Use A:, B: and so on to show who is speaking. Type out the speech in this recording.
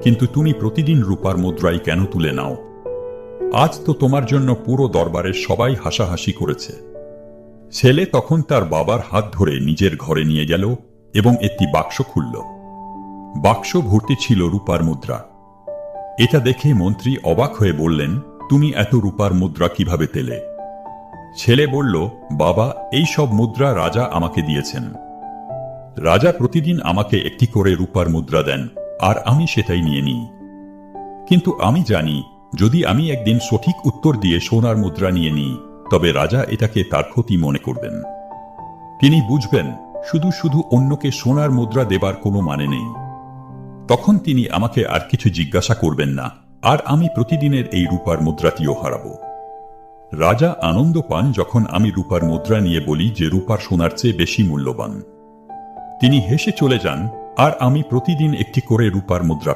A: কিন্তু তুমি প্রতিদিন রূপার মুদ্রাই কেন তুলে নাও? আজ তো তোমার জন্য পুরো দরবারের সবাই হাসাহাসি করেছে। ছেলে তখন তার বাবার হাত ধরে নিজের ঘরে নিয়ে গেল এবং একটি বাক্স খুলল। বাক্স ভর্তি ছিল রূপার মুদ্রা। এটা দেখে মন্ত্রী অবাক হয়ে বললেন, তুমি এত রূপার মুদ্রা কিভাবে পেলে? ছেলে বলল, বাবা, এই সব মুদ্রা রাজা আমাকে দিয়েছেন। রাজা প্রতিদিন আমাকে একটি করে রূপার মুদ্রা দেন, আর আমি সেটাই নিয়ে নিই। কিন্তু আমি জানি, যদি আমি একদিন সঠিক উত্তর দিয়ে সোনার মুদ্রা নিয়ে নিই, তবে রাজা এটাকে তার ক্ষতি মনে করবেন। তিনি বুঝবেন, শুধু শুধু অন্যকে সোনার মুদ্রা দেবার কোনো মানে নেই। তখন তিনি আমাকে আর কিছু জিজ্ঞাসা করবেন না, আর আমি প্রতিদিনের এই রূপার মুদ্রাটিও হারাব। রাজা আনন্দ পান যখন আমি রূপার মুদ্রা নিয়ে বলি যে রূপার সোনার চেয়ে বেশি মূল্যবান। তিনি হেসে চলে যান, আর আমি প্রতিদিন একটি করে রূপার মুদ্রা